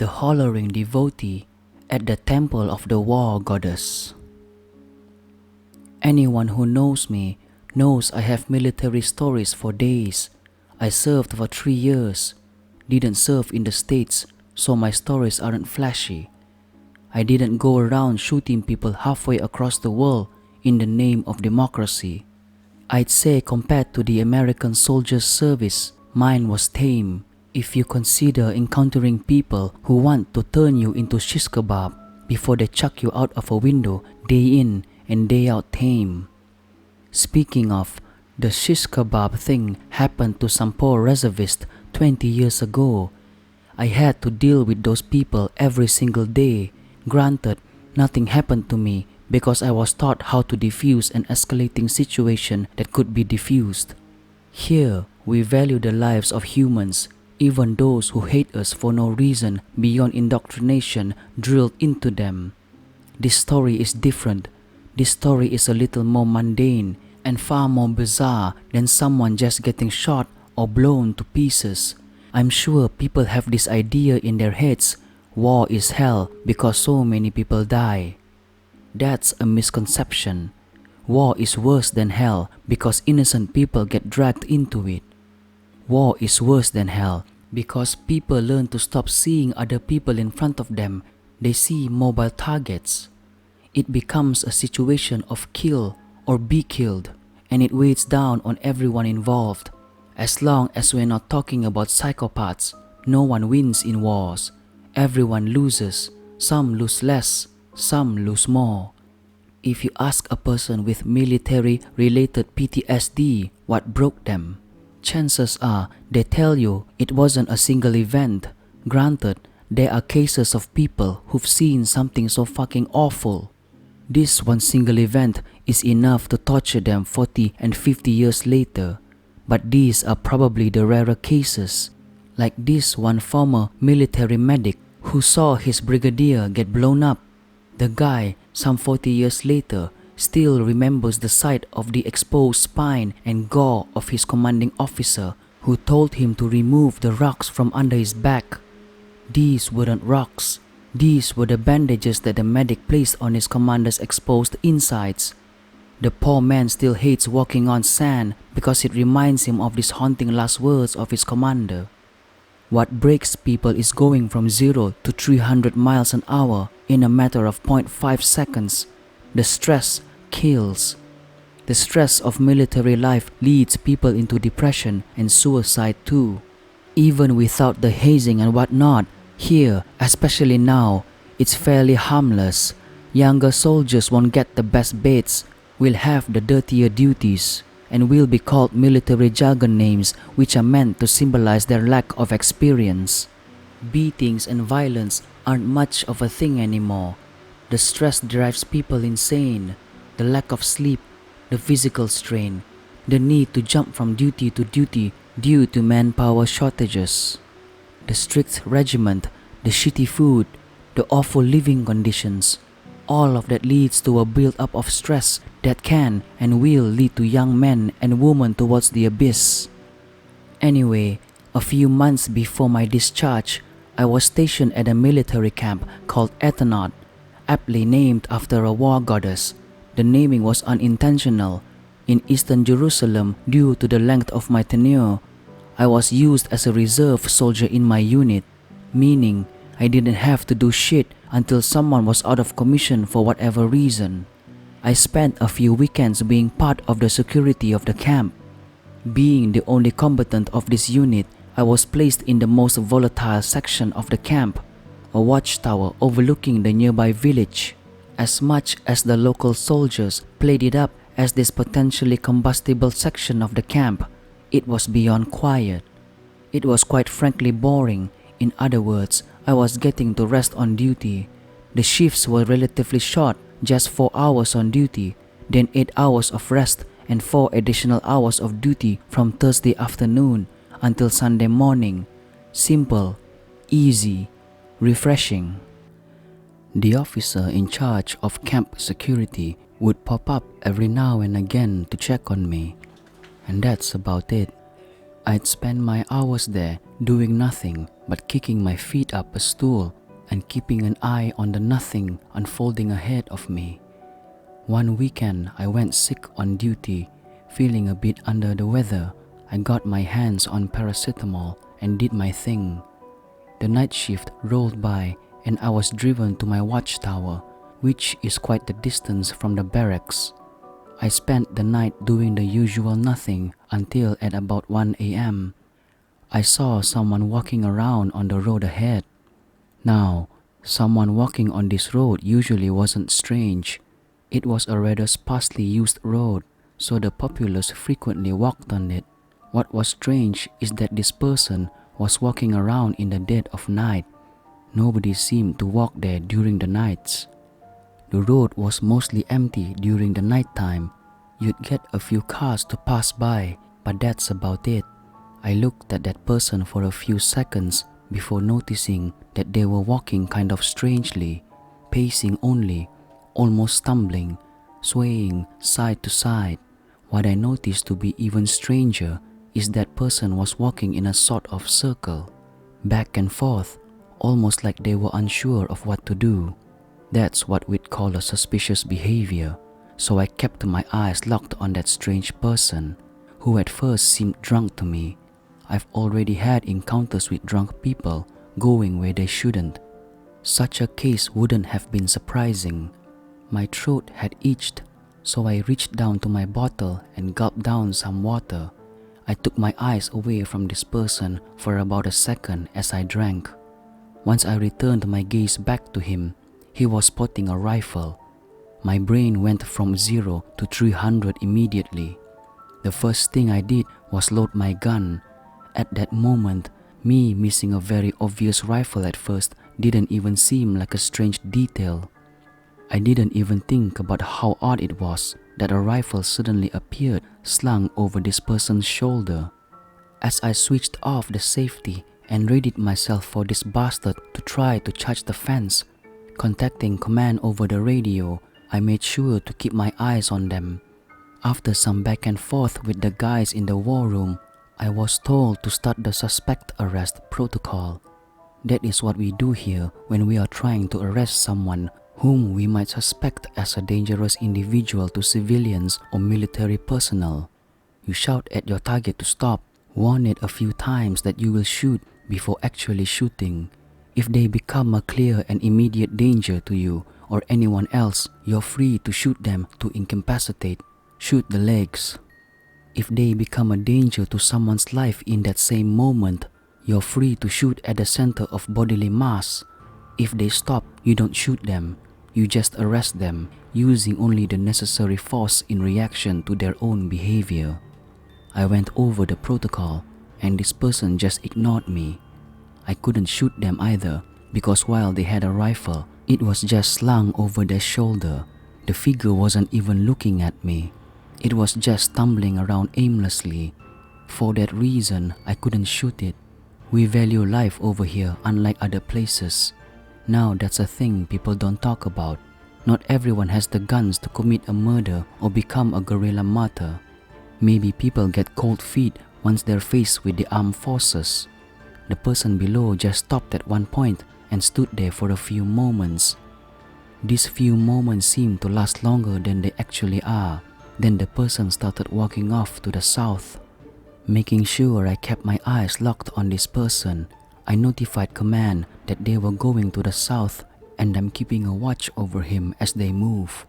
the hollering devotee at the temple of the war goddess. Anyone who knows me knows I have military stories for days. I served for 3 years, didn't serve in the States, so my stories aren't flashy. I didn't go around shooting people halfway across the world in the name of democracy. I'd say compared to the American soldiers' service, mine was tame. If you consider encountering people who want to turn you into shish kebab before they chuck you out of a window day in and day out tame. Speaking of, the shish kebab thing happened to some poor reservist 20 years ago. I had to deal with those people every single day. Granted, nothing happened to me because I was taught how to defuse an escalating situation that could be diffused. Here, we value the lives of humans, even those who hate us for no reason beyond indoctrination drilled into them. This story is different. This story is a little more mundane and far more bizarre than someone just getting shot or blown to pieces. I'm sure people have this idea in their heads: war is hell because so many people die. That's a misconception. War is worse than hell because innocent people get dragged into it. War is worse than hell because people learn to stop seeing other people in front of them. They see mobile targets. It becomes a situation of kill or be killed, and it weighs down on everyone involved. As long as we're not talking about psychopaths, no one wins in wars. Everyone loses. Some lose less, some lose more. If you ask a person with military-related PTSD what broke them, chances are they tell you it wasn't a single event. Granted, there are cases of people who've seen something so fucking awful. This one single event is enough to torture them 40 and 50 years later. But these are probably the rarer cases. Like this one former military medic who saw his brigadier get blown up. The guy, some 40 years later, still remembers the sight of the exposed spine and gore of his commanding officer who told him to remove the rocks from under his back. These weren't rocks. These were the bandages that the medic placed on his commander's exposed insides. The poor man still hates walking on sand because it reminds him of these haunting last words of his commander. What breaks people is going from 0 to 300 miles an hour in a matter of 0.5 seconds. The stress kills. The stress of military life leads people into depression and suicide too. Even without the hazing and whatnot, here, especially now, it's fairly harmless. Younger soldiers won't get the best beds, will have the dirtier duties, and will be called military jargon names which are meant to symbolize their lack of experience. Beatings and violence aren't much of a thing anymore. The stress drives people insane. The lack of sleep, the physical strain, the need to jump from duty to duty due to manpower shortages. The strict regiment, the shitty food, the awful living conditions, all of that leads to a build-up of stress that can and will lead to young men and women towards the abyss. Anyway, a few months before my discharge, I was stationed at a military camp called Eternot, aptly named after a war goddess. The naming was unintentional. In Eastern Jerusalem, due to the length of my tenure, I was used as a reserve soldier in my unit, meaning I didn't have to do shit until someone was out of commission for whatever reason. I spent a few weekends being part of the security of the camp. Being the only combatant of this unit, I was placed in the most volatile section of the camp, a watchtower overlooking the nearby village. As much as the local soldiers played it up as this potentially combustible section of the camp, it was beyond quiet. It was quite frankly boring. In other words, I was getting to rest on duty. The shifts were relatively short, just 4 hours on duty, then 8 hours of rest and 4 additional hours of duty from Thursday afternoon until Sunday morning. Simple, easy, refreshing. The officer in charge of camp security would pop up every now and again to check on me, and that's about it. I'd spend my hours there doing nothing but kicking my feet up a stool and keeping an eye on the nothing unfolding ahead of me. One weekend, I went sick on duty, feeling a bit under the weather. I got my hands on paracetamol and did my thing. The night shift rolled by and I was driven to my watchtower, which is quite the distance from the barracks. I spent the night doing the usual nothing until at about 1 a.m. I saw someone walking around on the road ahead. Now, someone walking on this road usually wasn't strange. It was a rather sparsely used road, so the populace frequently walked on it. What was strange is that this person was walking around in the dead of night. Nobody seemed to walk there during the nights. The road was mostly empty during the night time. You'd get a few cars to pass by, but that's about it. I looked at that person for a few seconds before noticing that they were walking kind of strangely, pacing only, almost stumbling, swaying side to side. What I noticed to be even stranger is that person was walking in a sort of circle, back and forth, almost like they were unsure of what to do. That's what we'd call a suspicious behavior, so I kept my eyes locked on that strange person, who at first seemed drunk to me. I've already had encounters with drunk people going where they shouldn't. Such a case wouldn't have been surprising. My throat had itched, so I reached down to my bottle and gulped down some water. I took my eyes away from this person for about a second as I drank. Once I returned my gaze back to him, he was sporting a rifle. My brain went from 0 to 300 immediately. The first thing I did was load my gun. At that moment, me missing a very obvious rifle at first didn't even seem like a strange detail. I didn't even think about how odd it was that a rifle suddenly appeared slung over this person's shoulder. As I switched off the safety and readied myself for this bastard to try to charge the fence, contacting command over the radio, I made sure to keep my eyes on them. After some back and forth with the guys in the war room, I was told to start the suspect arrest protocol. That is what we do here when we are trying to arrest someone whom we might suspect as a dangerous individual to civilians or military personnel. You shout at your target to stop, warn it a few times that you will shoot before actually shooting. If they become a clear and immediate danger to you or anyone else, you're free to shoot them to incapacitate. Shoot the legs. If they become a danger to someone's life in that same moment, you're free to shoot at the center of bodily mass. If they stop, you don't shoot them. You just arrest them, using only the necessary force in reaction to their own behavior. I went over the protocol, and this person just ignored me. I couldn't shoot them either, because while they had a rifle, it was just slung over their shoulder. The figure wasn't even looking at me. It was just stumbling around aimlessly. For that reason, I couldn't shoot it. We value life over here unlike other places. Now that's a thing people don't talk about. Not everyone has the guns to commit a murder or become a guerrilla martyr. Maybe people get cold feet once they're faced with the armed forces. The person below just stopped at one point and stood there for a few moments. These few moments seemed to last longer than they actually are. Then the person started walking off to the south. Making sure I kept my eyes locked on this person, I notified command that they were going to the south and I'm keeping a watch over him as they move.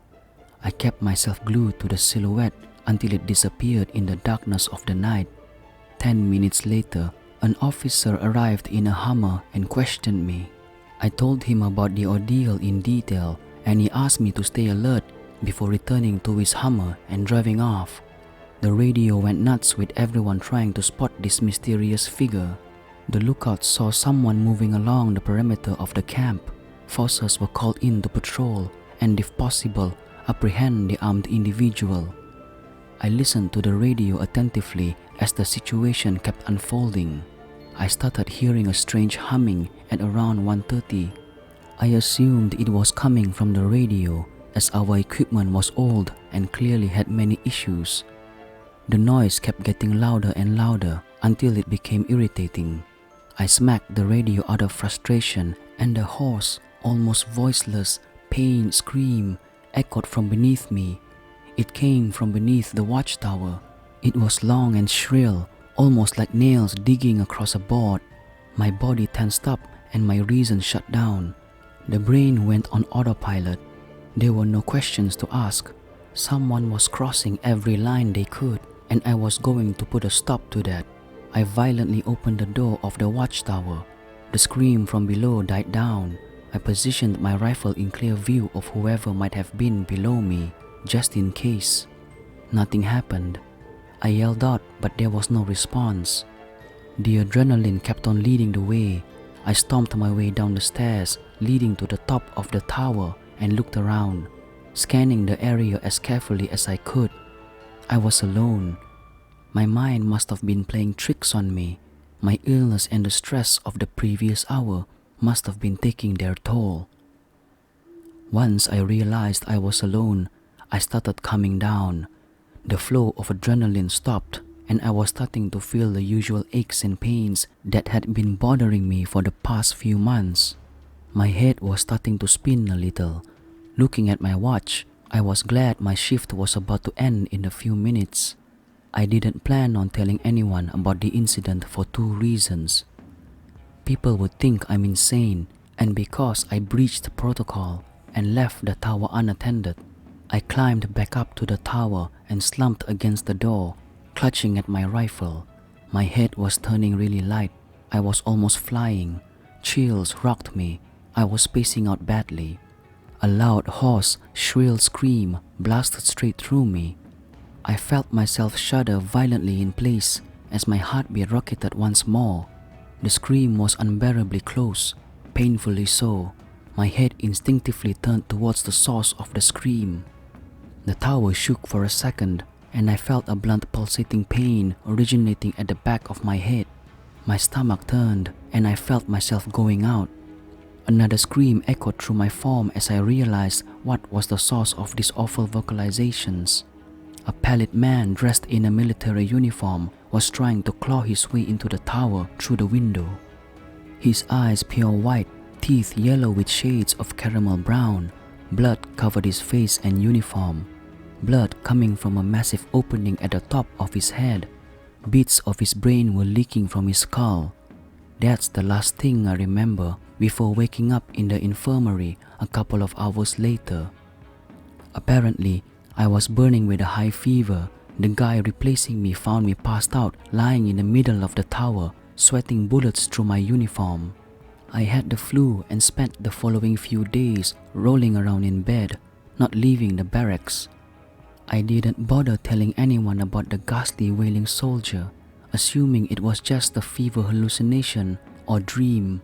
I kept myself glued to the silhouette until it disappeared in the darkness of the night. 10 minutes later, an officer arrived in a Hummer and questioned me. I told him about the ordeal in detail and he asked me to stay alert before returning to his Hummer and driving off. The radio went nuts with everyone trying to spot this mysterious figure. The lookouts saw someone moving along the perimeter of the camp. Forces were called in to patrol and, if possible, apprehend the armed individual. I listened to the radio attentively as the situation kept unfolding. I started hearing a strange humming at around 1:30. I assumed it was coming from the radio as our equipment was old and clearly had many issues. The noise kept getting louder and louder until it became irritating. I smacked the radio out of frustration, and a hoarse, almost voiceless, pained scream echoed from beneath me. It came from beneath the watchtower. It was long and shrill, almost like nails digging across a board. My body tensed up and my reason shut down. The brain went on autopilot. There were no questions to ask. Someone was crossing every line they could, and I was going to put a stop to that. I violently opened the door of the watchtower. The scream from below died down. I positioned my rifle in clear view of whoever might have been below me, just in case. Nothing happened. I yelled out, but there was no response. The adrenaline kept on leading the way. I stomped my way down the stairs leading to the top of the tower and looked around, scanning the area as carefully as I could. I was alone. My mind must have been playing tricks on me. My illness and the stress of the previous hour must have been taking their toll. Once I realized I was alone, I started calming down. The flow of adrenaline stopped, and I was starting to feel the usual aches and pains that had been bothering me for the past few months. My head was starting to spin a little. Looking at my watch, I was glad my shift was about to end in a few minutes. I didn't plan on telling anyone about the incident for two reasons. People would think I'm insane, and because I breached protocol and left the tower unattended. I climbed back up to the tower and slumped against the door, clutching at my rifle. My head was turning really light. I was almost flying. Chills rocked me. I was spacing out badly. A loud, hoarse, shrill scream blasted straight through me. I felt myself shudder violently in place as my heartbeat rocketed once more. The scream was unbearably close, painfully so. My head instinctively turned towards the source of the scream. The tower shook for a second, and I felt a blunt pulsating pain originating at the back of my head. My stomach turned, and I felt myself going out. Another scream echoed through my form as I realized what was the source of these awful vocalizations. A pallid man dressed in a military uniform was trying to claw his way into the tower through the window. His eyes pure white, teeth yellow with shades of caramel brown. Blood covered his face and uniform. Blood coming from a massive opening at the top of his head. Bits of his brain were leaking from his skull. That's the last thing I remember before waking up in the infirmary a couple of hours later. Apparently, I was burning with a high fever. The guy replacing me found me passed out, lying in the middle of the tower, sweating bullets through my uniform. I had the flu and spent the following few days rolling around in bed, not leaving the barracks. I didn't bother telling anyone about the ghastly wailing soldier, assuming it was just a fever hallucination or dream.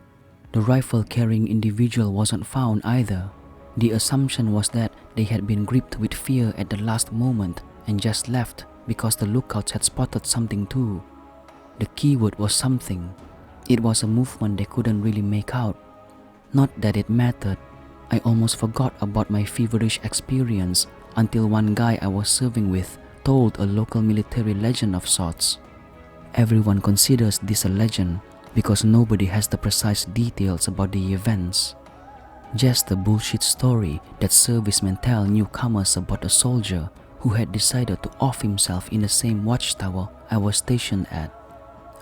The rifle-carrying individual wasn't found either. The assumption was that they had been gripped with fear at the last moment and just left because the lookouts had spotted something too. The keyword was something. It was a movement they couldn't really make out. Not that it mattered. I almost forgot about my feverish experience until one guy I was serving with told a local military legend of sorts. Everyone considers this a legend because nobody has the precise details about the events. Just a bullshit story that servicemen tell newcomers about a soldier who had decided to off himself in the same watchtower I was stationed at.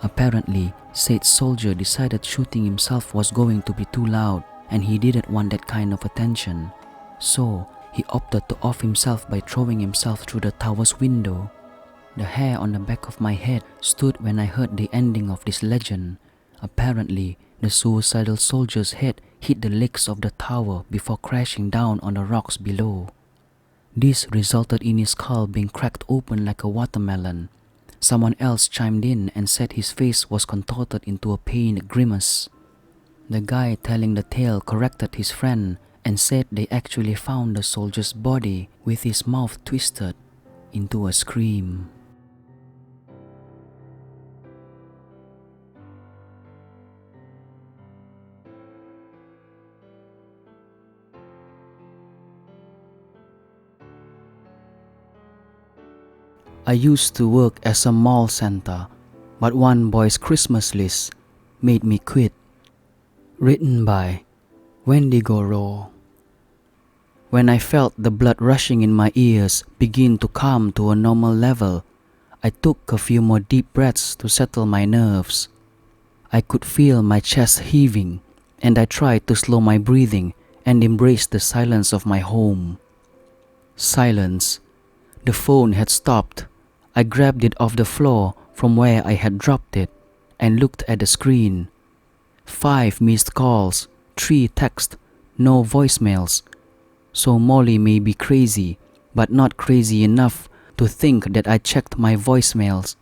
Apparently, said soldier decided shooting himself was going to be too loud and he didn't want that kind of attention. So, he opted to off himself by throwing himself through the tower's window. The hair on the back of my head stood when I heard the ending of this legend. Apparently, the suicidal soldier's head hit the legs of the tower before crashing down on the rocks below. This resulted in his skull being cracked open like a watermelon. Someone else chimed in and said his face was contorted into a pained grimace. The guy telling the tale corrected his friend and said they actually found the soldier's body with his mouth twisted into a scream. I used to work as a mall center, but one boy's Christmas list made me quit. Written by WendigoRoar. When I felt the blood rushing in my ears begin to calm to a normal level, I took a few more deep breaths to settle my nerves. I could feel my chest heaving, and I tried to slow my breathing and embrace the silence of my home. Silence. The phone had stopped. I grabbed it off the floor from where I had dropped it and looked at the screen. 5 missed calls, 3 texts, no voicemails. So Molly may be crazy, but not crazy enough to think that I checked my voicemails.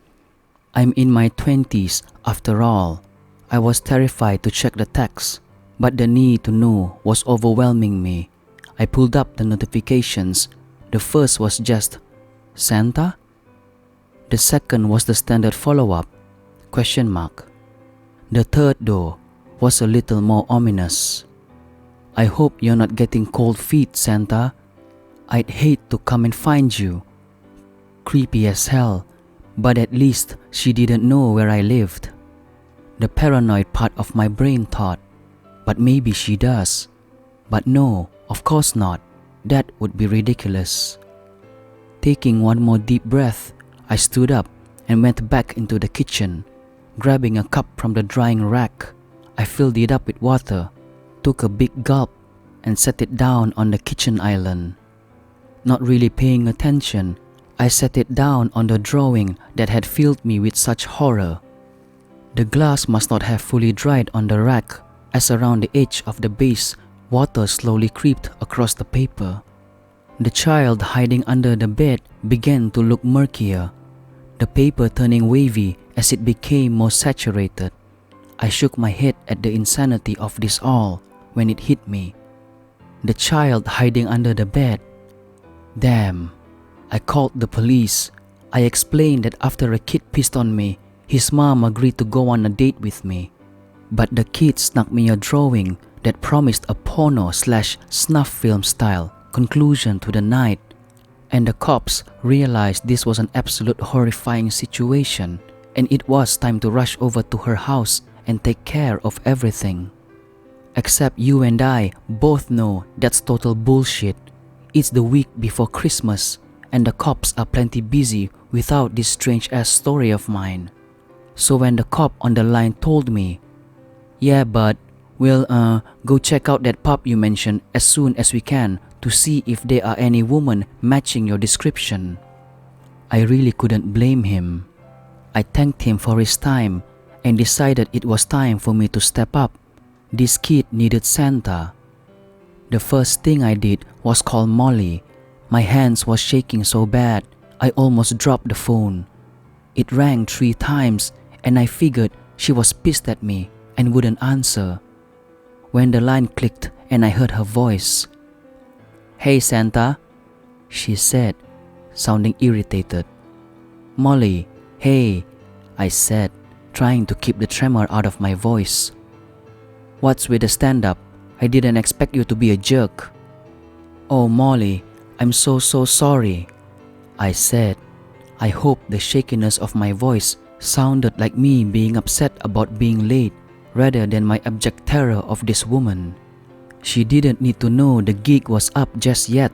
I'm in my 20s after all. I was terrified to check the texts, but the need to know was overwhelming me. I pulled up the notifications. The first was just, Santa? The second was the standard follow-up, ? The third, though, was a little more ominous. I hope you're not getting cold feet, Santa. I'd hate to come and find you. Creepy as hell, but at least she didn't know where I lived. The paranoid part of my brain thought, but maybe she does. But no, of course not. That would be ridiculous. Taking one more deep breath, I stood up and went back into the kitchen. Grabbing a cup from the drying rack, I filled it up with water, took a big gulp, and set it down on the kitchen island. Not really paying attention, I set it down on the drawing that had filled me with such horror. The glass must not have fully dried on the rack, as around the edge of the base, water slowly creeped across the paper. The child hiding under the bed began to look murkier, the paper turning wavy as it became more saturated. I shook my head at the insanity of this all when it hit me. The child hiding under the bed. Damn. I called the police. I explained that after a kid pissed on me, his mom agreed to go on a date with me. But the kid snuck me a drawing that promised a porno/snuff film style conclusion to the night, and the cops realized this was an absolute horrifying situation, and it was time to rush over to her house and take care of everything. Except you and I both know that's total bullshit. It's the week before Christmas, and the cops are plenty busy without this strange-ass story of mine. So when the cop on the line told me, "Yeah, but we'll go check out that pub you mentioned as soon as we can to see if there are any women matching your description," I really couldn't blame him. I thanked him for his time and decided it was time for me to step up. This kid needed Santa. The first thing I did was call Molly. My hands was shaking so bad, I almost dropped the phone. It rang 3 times and I figured she was pissed at me and wouldn't answer. When the line clicked and I heard her voice, "Hey Santa," she said, sounding irritated. "Molly, hey," I said, trying to keep the tremor out of my voice. "What's with the stand-up? I didn't expect you to be a jerk." "Oh Molly, I'm so sorry," I said. I hope the shakiness of my voice sounded like me being upset about being late rather than my abject terror of this woman. She didn't need to know the gig was up just yet.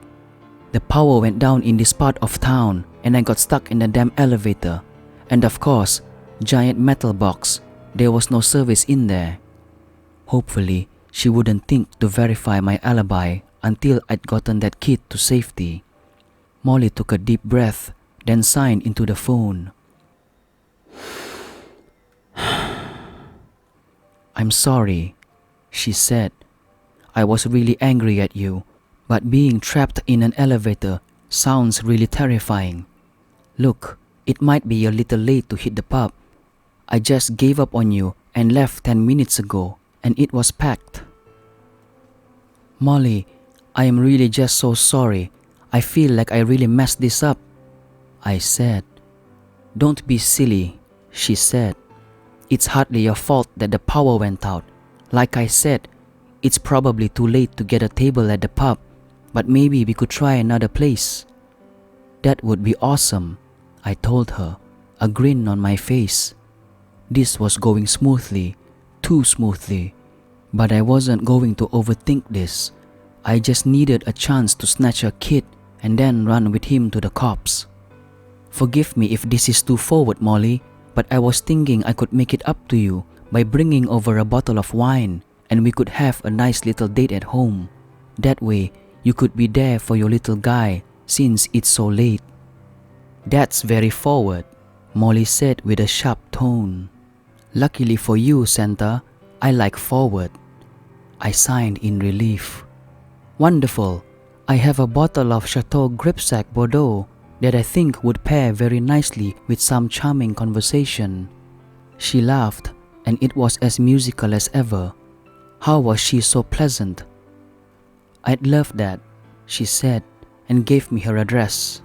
The power went down in this part of town and I got stuck in the damn elevator. And of course, giant metal box, there was no service in there. Hopefully, she wouldn't think to verify my alibi until I'd gotten that kid to safety. Molly took a deep breath, then signed into the phone. "I'm sorry," she said. "I was really angry at you, but being trapped in an elevator sounds really terrifying. Look, it might be a little late to hit the pub. I just gave up on you and left 10 minutes ago, and it was packed." "Molly, I am really just so sorry. I feel like I really messed this up," I said. "Don't be silly," she said. "It's hardly your fault that the power went out. Like I said, it's probably too late to get a table at the pub, but maybe we could try another place." "That would be awesome," I told her, a grin on my face. This was going smoothly. too smoothly. But I wasn't going to overthink this. I just needed a chance to snatch a kid and then run with him to the cops. Forgive me if this is too forward, Molly, but I was thinking I could make it up to you by bringing over a bottle of wine and we could have a nice little date at home. That way, you could be there for your little guy since it's so late. That's very forward, Molly said with a sharp tone. Luckily for you, Santa, I like forward. I sighed in relief. Wonderful. I have a bottle of Chateau Gripsac Bordeaux that I think would pair very nicely with some charming conversation. She laughed, and it was as musical as ever. How was she so pleasant? I'd love that, she said, and gave me her address.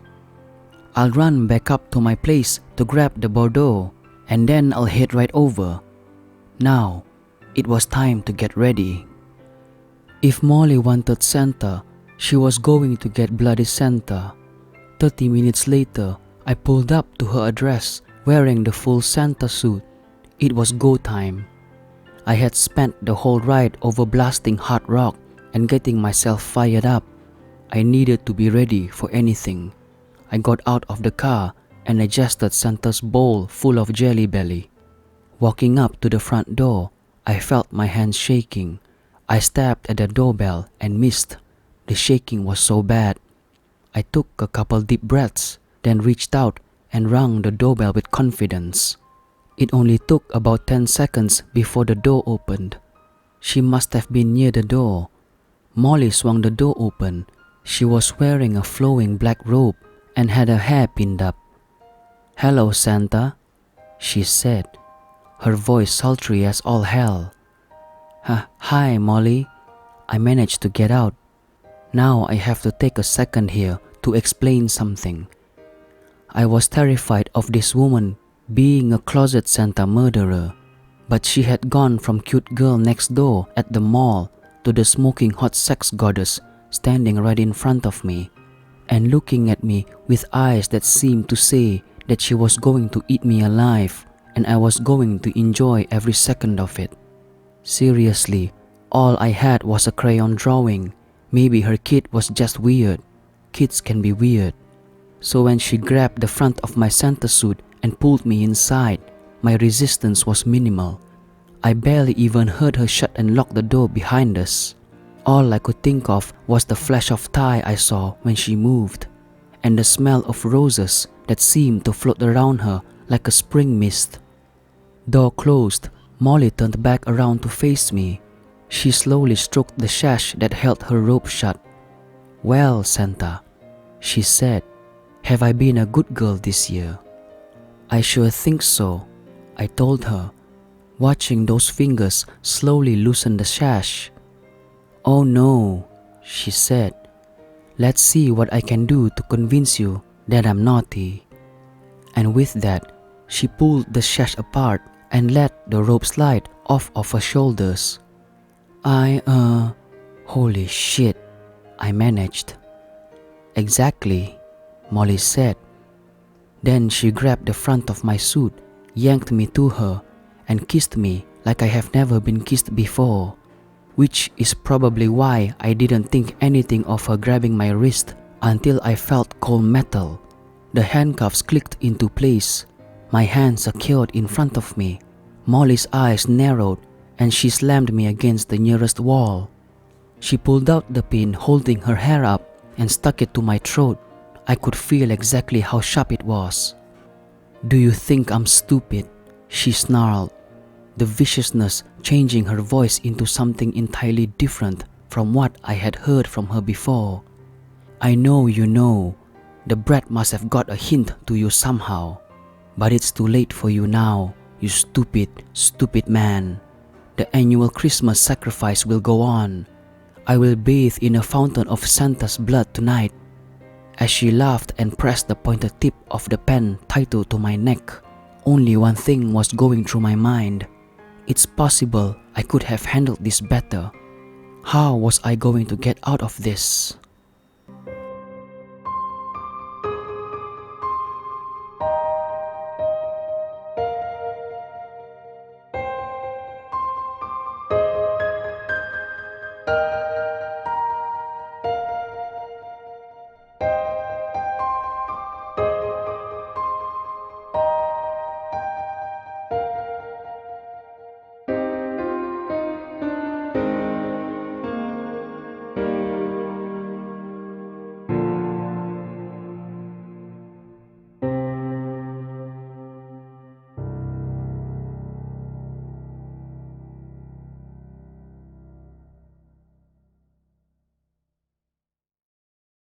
I'll run back up to my place to grab the Bordeaux, and then I'll head right over. Now, it was time to get ready. If Molly wanted Santa, she was going to get Bloody Santa. 30 minutes later, I pulled up to her address wearing the full Santa suit. It was go time. I had spent the whole ride over blasting hard rock and getting myself fired up. I needed to be ready for anything. I got out of the car and adjusted Santa's bowl full of Jelly Belly. Walking up to the front door, I felt my hands shaking. I stabbed at the doorbell and missed. The shaking was so bad. I took a couple deep breaths, then reached out and rang the doorbell with confidence. It only took about 10 seconds before the door opened. She must have been near the door. Molly swung the door open. She was wearing a flowing black robe and had her hair pinned up. "Hello, Santa," she said, her voice sultry as all hell. Hi, Molly. I managed to get out. Now I have to take a second here to explain something. I was terrified of this woman being a closet Santa murderer, but she had gone from cute girl next door at the mall to the smoking hot sex goddess standing right in front of me and looking at me with eyes that seemed to say that she was going to eat me alive and I was going to enjoy every second of it. Seriously, all I had was a crayon drawing. Maybe her kid was just weird. Kids can be weird. So when she grabbed the front of my Santa suit and pulled me inside, my resistance was minimal. I barely even heard her shut and lock the door behind us. All I could think of was the flash of thigh I saw when she moved, and the smell of roses that seemed to float around her like a spring mist. Door closed, Molly turned back around to face me. She slowly stroked the sash that held her robe shut. "Well, Santa," she said, "have I been a good girl this year?" "I sure think so," I told her, watching those fingers slowly loosen the sash. "Oh no," she said. "Let's see what I can do to convince you that I'm naughty." And with that, she pulled the sash apart and let the rope slide off of her shoulders. Holy shit, I managed. "Exactly," Molly said. Then she grabbed the front of my suit, yanked me to her, and kissed me like I have never been kissed before, which is probably why I didn't think anything of her grabbing my wrist until I felt cold metal. The handcuffs clicked into place, my hands secured in front of me. Molly's eyes narrowed and she slammed me against the nearest wall. She pulled out the pin holding her hair up and stuck it to my throat. I could feel exactly how sharp it was. "Do you think I'm stupid?" she snarled, the viciousness changing her voice into something entirely different from what I had heard from her before. "I know you know. The brat must have got a hint to you somehow. But it's too late for you now, you stupid, stupid man. The annual Christmas sacrifice will go on. I will bathe in a fountain of Santa's blood tonight." As she laughed and pressed the pointed tip of the pen title to my neck, only one thing was going through my mind. It's possible I could have handled this better. How was I going to get out of this?